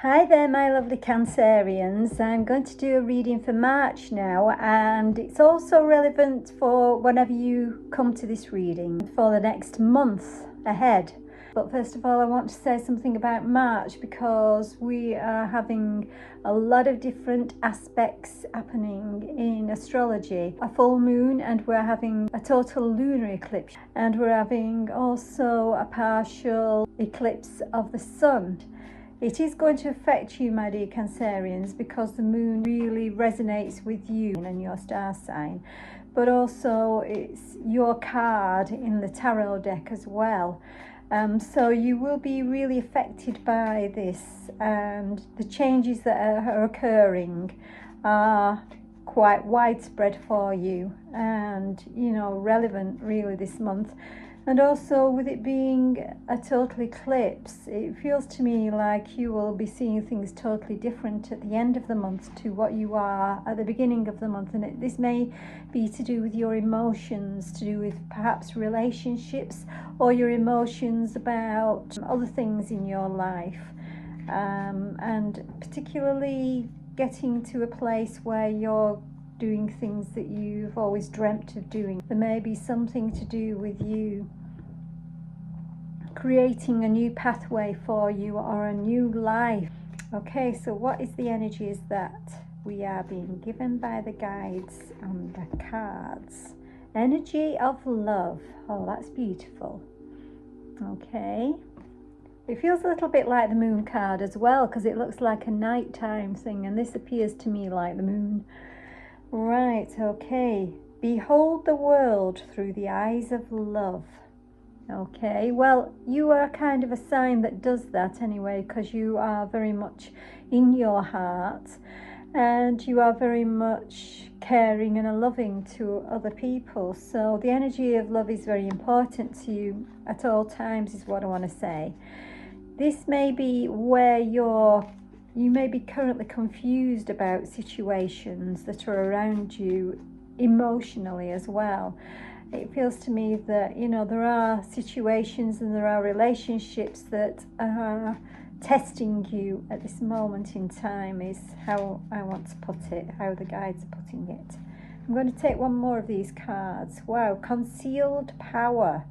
Hi there, my lovely Cancerians. I'm going to do a reading for March now, and it's also relevant for whenever you come to this reading for the next month ahead. But first of all, I want to say something about March because we are having a lot of different aspects happening in astrology. A full moon, and we're having a total lunar eclipse, and we're having also a partial eclipse of the sun. It is going to affect you, my dear Cancerians, because the moon really resonates with you and your star sign, but also it's your card in the tarot deck as well. So you will be really affected by this, and the changes that are occurring are quite widespread for you and, relevant really this month. And also, with it being a total eclipse, it feels to me like you will be seeing things totally different at the end of the month to what you are at the beginning of the month. And this may be to do with your emotions, to do with perhaps relationships, or your emotions about other things in your life. And particularly getting to a place where you're doing things that you've always dreamt of doing. There may be something to do with you creating a new pathway for you or a new life. Okay, so what is the energies that we are being given by the guides and the cards? Energy of love. Oh, that's beautiful. Okay. It feels a little bit like the moon card as well, because it looks like a nighttime thing, and this appears to me like the moon. Right, okay. Behold the world through the eyes of love. Okay, well, you are kind of a sign that does that anyway, because you are very much in your heart and you are very much caring and loving to other people. So the energy of love is very important to you at all times, is what I want to say. This may be where you may be currently confused about situations that are around you emotionally as well. It feels to me that, there are situations and there are relationships that are testing you at this moment in time, is how I want to put it, how the guides are putting it. I'm going to take one more of these cards. Wow, concealed power.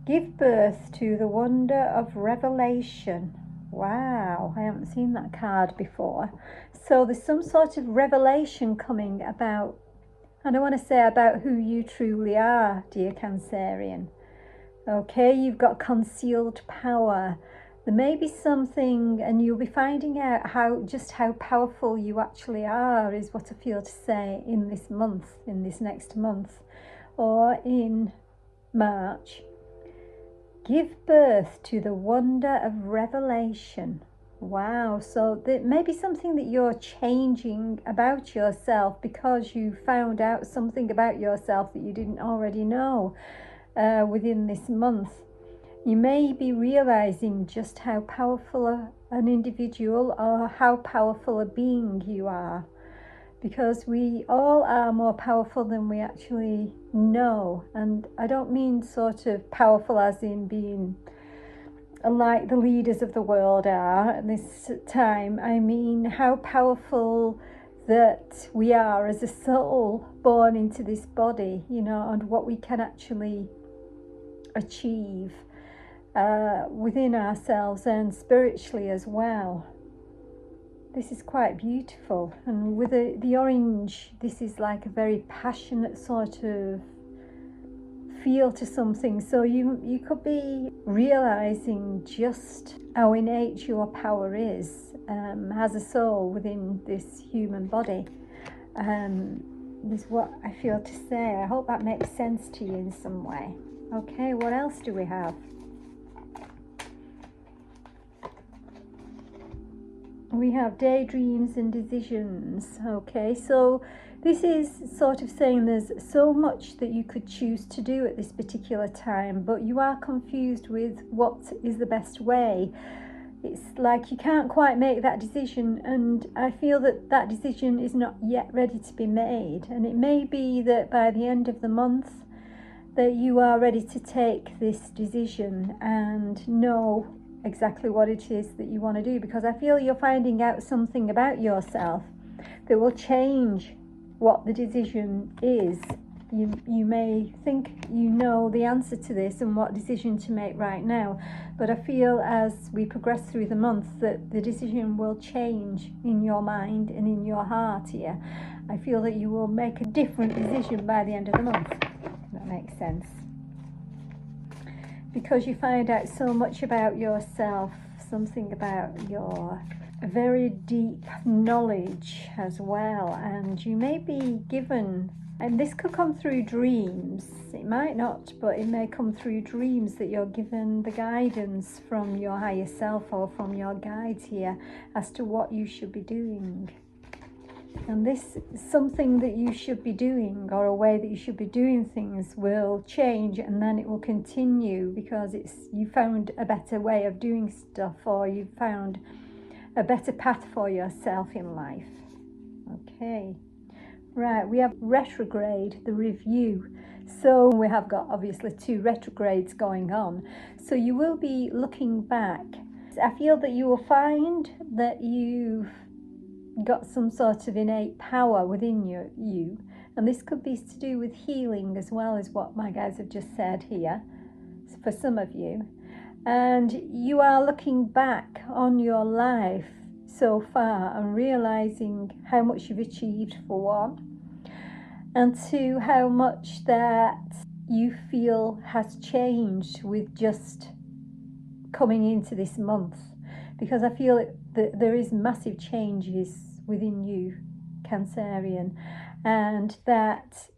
Give birth to the wonder of revelation. Wow, I haven't seen that card before. So there's some sort of revelation coming about, and I want to say about who you truly are, dear Cancerian. Okay, you've got concealed power. There may be something, and you'll be finding out how powerful you actually are, is what I feel to say in this month, in this next month, or in March. Give birth to the wonder of revelation. Wow, so there may be something that you're changing about yourself because you found out something about yourself that you didn't already know within this month. You may be realizing just how powerful an individual or how powerful a being you are, because we all are more powerful than we actually know. And I don't mean sort of powerful as in being like the leaders of the world are at this time. I mean how powerful that we are as a soul born into this body, and what we can actually achieve within ourselves and spiritually as well. This is quite beautiful, and with the orange, this is like a very passionate sort of feel to something. So you could be realizing just how innate your power is as a soul within this human body. Is what I feel to say. I hope that makes sense to you in some way. Okay, what else do we have? We have daydreams and decisions. Okay, so this is sort of saying there's so much that you could choose to do at this particular time, but you are confused with what is the best way. It's like you can't quite make that decision, and I feel that decision is not yet ready to be made. And it may be that by the end of the month that you are ready to take this decision and know exactly what it is that you want to do, because I feel you're finding out something about yourself that will change what the decision is. You may think you know the answer to this and what decision to make right now, but I feel as we progress through the month that the decision will change in your mind and in your heart here. I feel that you will make a different decision by the end of the month. That makes sense. Because you find out so much about yourself, something about your very deep knowledge as well, and you may be given, and this could come through dreams, it might not, but it may come through dreams that you're given the guidance from your higher self or from your guides here as to what you should be doing. And this something that you should be doing, or a way that you should be doing things, will change, and then it will continue because you found a better way of doing stuff, or you found a better path for yourself in life. Okay, right, we have retrograde, the review. So we have got obviously 2 retrogrades going on. So you will be looking back. I feel that you will find that you've got some sort of innate power within you, and this could be to do with healing as well as what my guys have just said here for some of you. And you are looking back on your life so far and realizing how much you've achieved, for one, and 2, how much that you feel has changed with just coming into this month, because I feel that there is massive changes within you, Cancerian, and that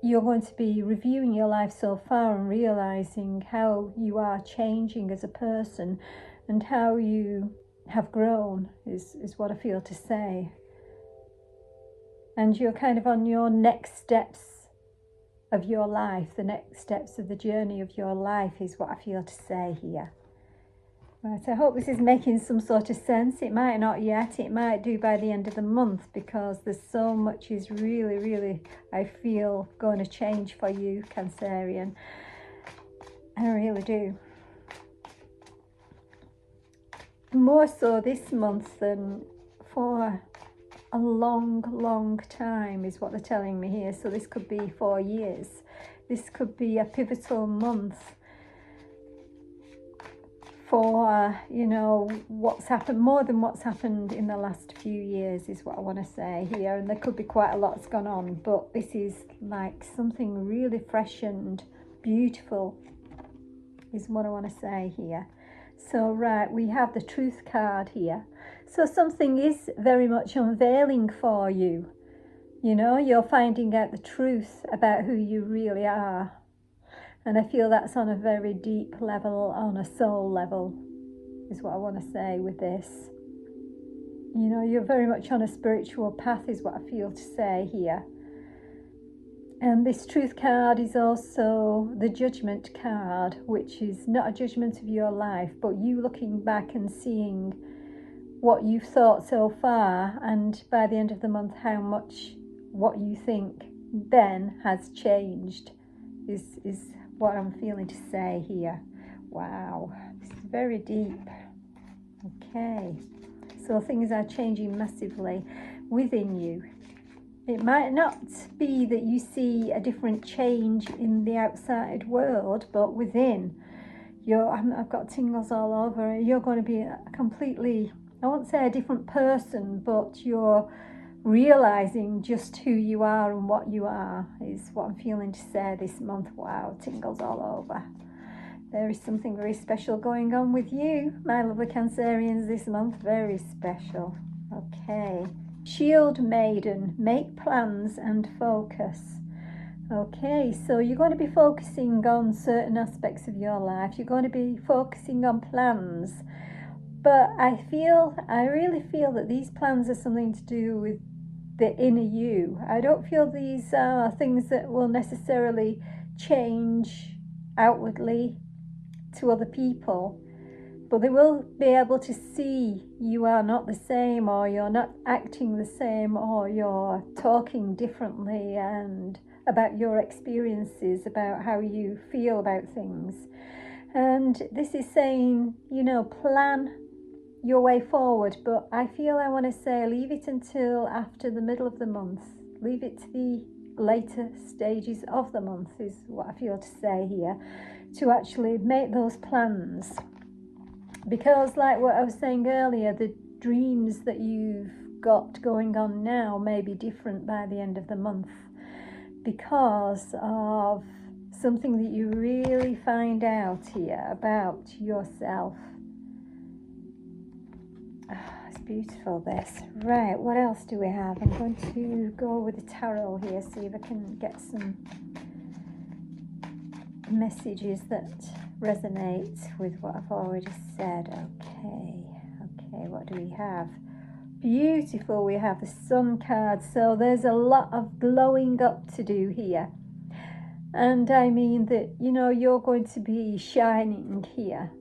you're going to be reviewing your life so far and realizing how you are changing as a person and how you have grown is what I feel to say. And you're kind of on your next steps of your life, the next steps of the journey of your life is what I feel to say here. Right, I hope this is making some sort of sense. It might not yet, it might do by the end of the month, because there's so much is really, really, I feel, going to change for you, Cancerian. I really do. More so this month than for a long time is what they're telling me here. So this could be 4 years. This could be a pivotal month for, what's happened, more than what's happened in the last few years is what I want to say here. And there could be quite a lot's gone on, but this is like something really fresh and beautiful is what I want to say here. So, right, we have the Truth card here. So something is very much unveiling for you. You're finding out the truth about who you really are. And I feel that's on a very deep level, on a soul level, is what I want to say with this. You're very much on a spiritual path, is what I feel to say here. And this Truth card is also the Judgment card, which is not a judgment of your life, but you looking back and seeing what you've thought so far, and by the end of the month, how much what you think then has changed is what I'm feeling to say here. Wow, this is very deep. Okay, so things are changing massively within you. It might not be that you see a different change in the outside world, but within, I've got tingles all over. You're going to be a completely, I won't say a different person, but you're realizing just who you are and what you are is what I'm feeling to say this month. Wow, tingles all over. There is something very special going on with you, my lovely Cancerians, this month. Very special. Okay. Shield Maiden, make plans and focus. Okay, so you're going to be focusing on certain aspects of your life. You're going to be focusing on plans. But I really feel that these plans are something to do with the inner you. I don't feel these are things that will necessarily change outwardly to other people, but they will be able to see you are not the same, or you're not acting the same, or you're talking differently, and about your experiences, about how you feel about things. And this is saying, you know, plan your way forward, but I feel I want to say leave it until after the middle of the month. Leave it to the later stages of the month is what I feel to say here, to actually make those plans. Because like what I was saying earlier, the dreams that you've got going on now may be different by the end of the month because of something that you really find out here about yourself. It's beautiful, this. Right, what else do we have? I'm going to go with the tarot here, see if I can get some messages that resonate with what I've already said. Okay, what do we have? Beautiful, we have the Sun card. So there's a lot of glowing up to do here. And I mean that, you know, you're going to be shining here.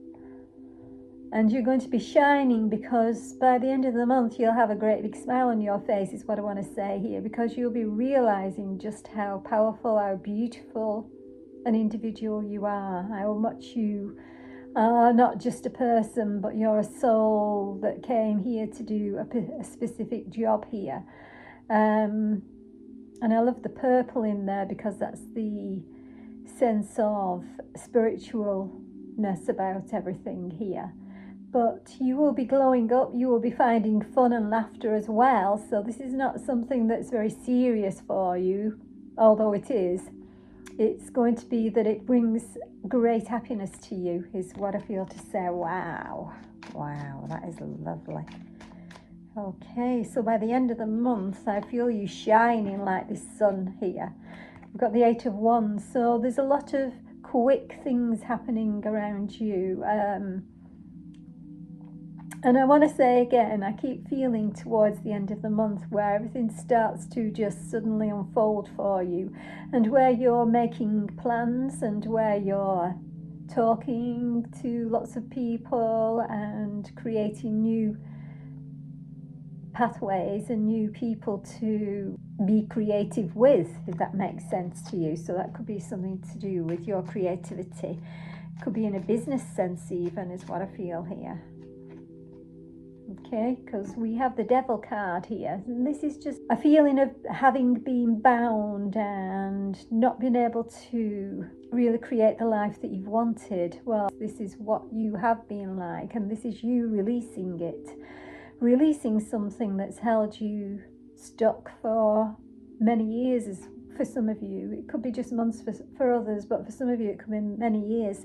And you're going to be shining because by the end of the month, you'll have a great big smile on your face, is what I want to say here. Because you'll be realizing just how powerful, how beautiful an individual you are. How much you are not just a person, but you're a soul that came here to do a specific job here. And I love the purple in there because that's the sense of spiritualness about everything here. But you will be glowing up, you will be finding fun and laughter as well. So this is not something that's very serious for you, although it is. It's going to be that it brings great happiness to you, is what I feel to say. Wow, that is lovely. Okay, so by the end of the month, I feel you shining like the sun here. We've got the 8 of Wands, so there's a lot of quick things happening around you. And I want to say again, I keep feeling towards the end of the month where everything starts to just suddenly unfold for you, and where you're making plans and where you're talking to lots of people and creating new pathways and new people to be creative with, if that makes sense to you. So that could be something to do with your creativity. It could be in a business sense even, is what I feel here. Okay, because we have the Devil card here, and this is just a feeling of having been bound and not been able to really create the life that you've wanted. Well, this is what you have been like, and this is you releasing it, releasing something that's held you stuck for many years. Is for some of you, it could be just months for others, but for some of you it could be many years.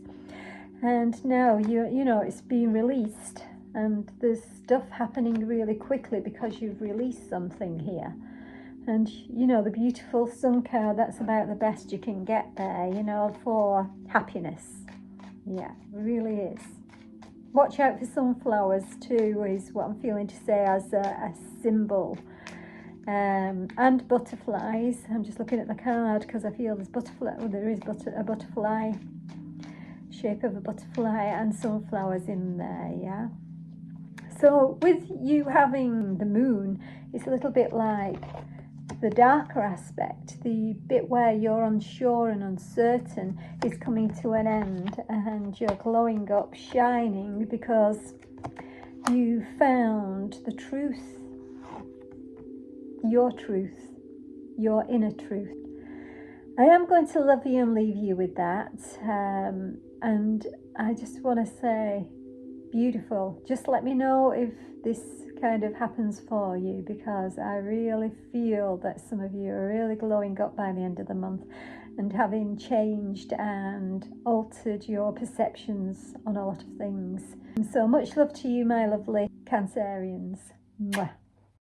And now you know it's being released. And there's stuff happening really quickly because you've released something here. And, you know, the beautiful Sun card, that's about the best you can get there, you know, for happiness. Yeah, it really is. Watch out for sunflowers too, is what I'm feeling to say as a symbol. And butterflies. I'm just looking at the card because I feel there's butterfly. Oh, there is a butterfly, shape of a butterfly, and sunflowers in there, yeah. So with you having the moon, it's a little bit like the darker aspect, the bit where you're unsure and uncertain is coming to an end, and you're glowing up, shining, because you found the truth, your inner truth. I am going to love you and leave you with that, and I just want to say, beautiful. Just let me know if this kind of happens for you, because I really feel that some of you are really glowing up by the end of the month and having changed and altered your perceptions on a lot of things. So much love to you, my lovely Cancerians. Mwah.